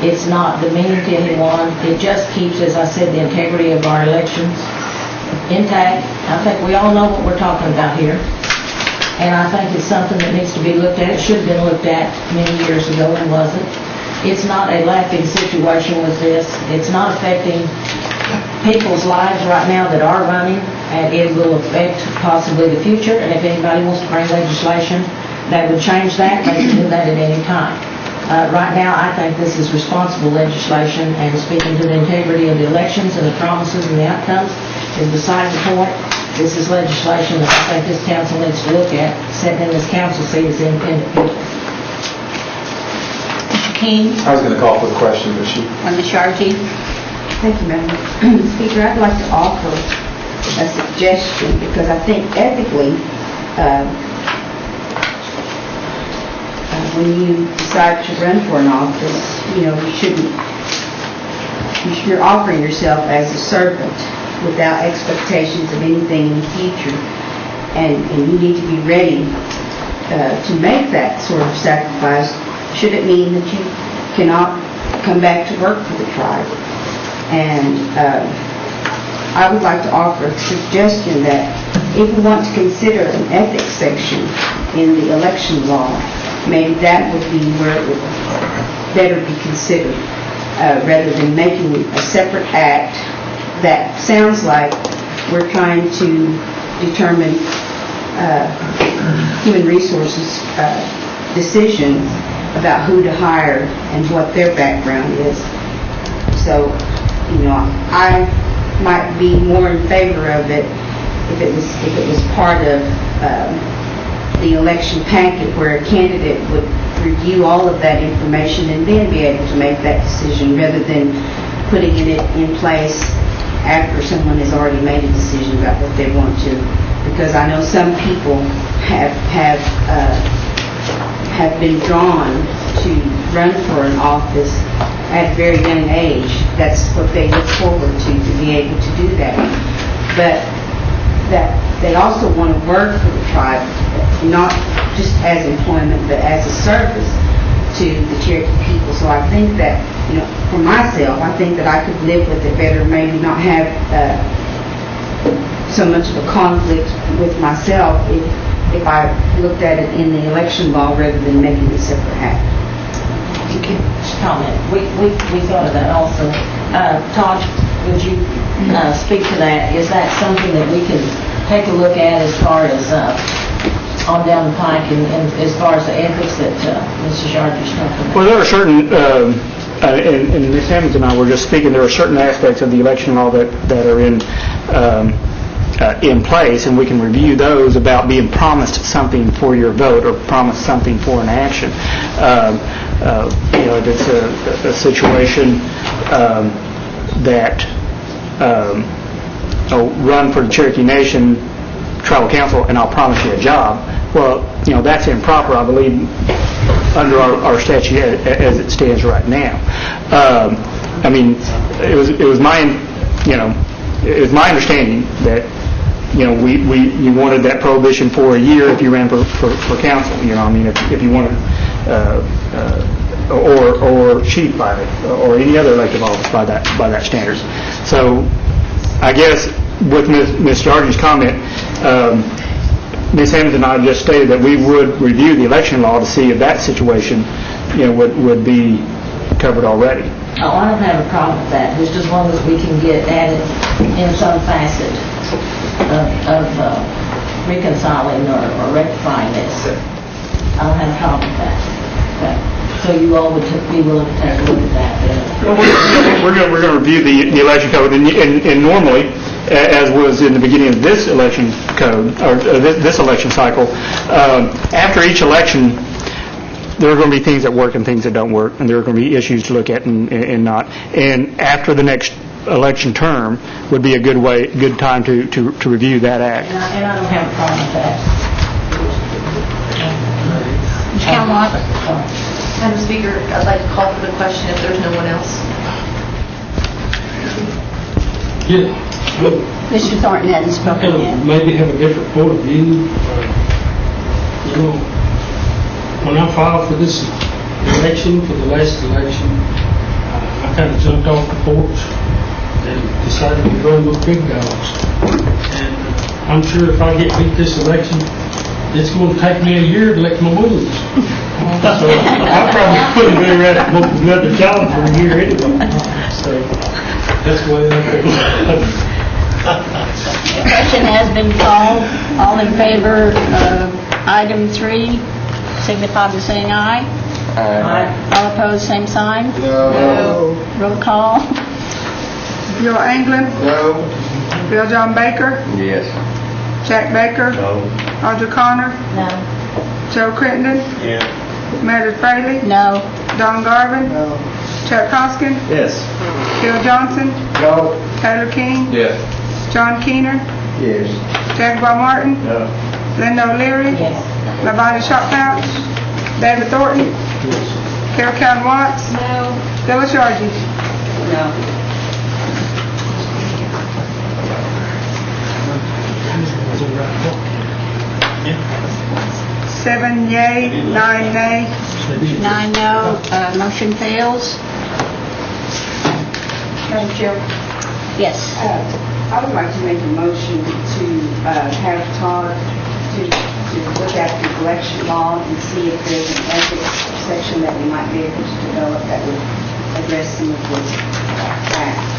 it's not demeaning to anyone, it just keeps, as I said, the integrity of our elections intact. I think we all know what we're talking about here, and I think it's something that needs to be looked at. It should have been looked at many years ago and wasn't. It's not a laughing situation with this. It's not affecting people's lives right now that are running, and it will affect possibly the future. And if anybody wants to bring legislation that would change that, they can do that at any time. Right now, I think this is responsible legislation, and speaking to the integrity of the elections and the promises and the outcomes is beside the point. This is legislation that I think this council needs to look at, sitting in this council seat as independent people. Mr. King? I was going to call for the question, but she... Ms. Sharkey? Thank you, Madam Speaker. I'd like to offer a suggestion because I think ethically, when you decide to run for an office, you're offering yourself as a servant without expectations of anything in the future, and you need to be ready to make that sort of sacrifice should it mean that you cannot come back to work for the tribe. And I would like to offer a suggestion that if we want to consider an ethics section in the election law, maybe that would be where it would better be considered, rather than making a separate act that sounds like we're trying to determine human resources decision about who to hire and what their background is. So, I might be more in favor of it if it was part of the election packet, where a candidate would review all of that information and then be able to make that decision, rather than putting it in place after someone has already made a decision about what they want to. Because I know some people have been drawn to run for an office at a very young age. That's what they look forward to be able to do that. But that they also want to work for the tribe, not just as employment, but as a service to the Cherokee people. So I think that, for myself, I think that I could live with it better, maybe not have so much of a conflict with myself if I looked at it in the election law rather than making a separate act. Comment. We thought of that also. Todd, would you speak to that? Is that something that we can take a look at as far as on down the pike, and as far as the ethics that Mrs. Yardley's talking about? Well, there are certain, and Ms. Hamilton and I were just speaking, there are certain aspects of the election law that are in place, and we can review those about being promised something for your vote or promised something for an action. If it's a situation that run for the Cherokee Nation Tribal Council and I'll promise you a job, well, that's improper, I believe, under our statute as it stands right now. It was my understanding that you wanted that prohibition for a year if you ran for council. If you wanted or chief by it, or any other elective office by that standard. So I guess with Ms. Yardley's comment, Ms. Hamilton and I just stated that we would review the election law to see if that situation would be covered already. Oh, I don't have a problem with that, just as long as we can get added in some facet of reconciling or rectifying this. I don't have a problem with that. Okay. So you all would be willing to take a look at that? Well, we're going to review the election code, and normally, as was in the beginning of this election code, or this election cycle, after each election, there are going to be things that work and things that don't work, and there are going to be issues to look at and not. And after the next election term would be a good time to review that act. And I don't have a problem with that. Madam Speaker, I'd like to call for the question if there's no one else. Yeah. Mr. Thornton hasn't spoken yet. Maybe have a different point of view. when I filed for this election, for the last election, I kind of jumped off the porch and decided to run with big dogs. And I'm sure if I get beat this election, it's going to take me a year to lick my wounds. So I probably couldn't be ready to move another job for a year anyway. So that's the way I feel. The question has been called. All in favor of item 3, signify by saying aye. Aye. All opposed, same sign. No. Roll call. Bill England, No. Bill John Baker, Yes. Jack Baker, Audrey Connor, No. Joe Crittenden, Meredith Fraley, No. Don Garvin, Chuck Hoskin, Yes. Bill Johnson, No. Taylor King, Yes. John Keener, Yes. Jack Martin, No. Linda O'Leary, Yes. Lavanya Shophouse, David Thornton, Carol Count Watts, No. Phyllis Yardy. No. 7 yea, 9 nay. 9 no, motion fails. Madam Chair, Yes. I would like to make a motion to have Todd to look at the election law and see if there's an ethics section that we might be able to develop that would address some of the facts.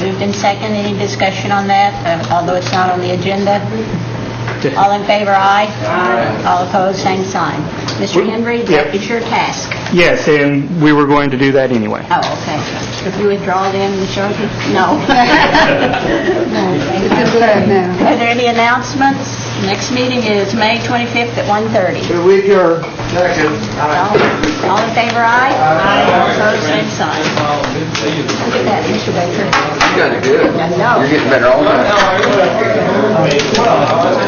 Moved in second. Any discussion on that, although it's not on the agenda? All in favor, aye. Aye. All opposed, same sign. Mr. Henry, that is your task. Yes, and we were going to do that anyway. Oh, okay. If you withdraw then, Ms. Cherokee? No. Are there any announcements? Next meeting is May 25th at 1:30. We adjourn. Second. All in favor, aye? Aye. All opposed, same sign. Look at that, Mr. Baker. You guys are good. I know. You're getting better all the time.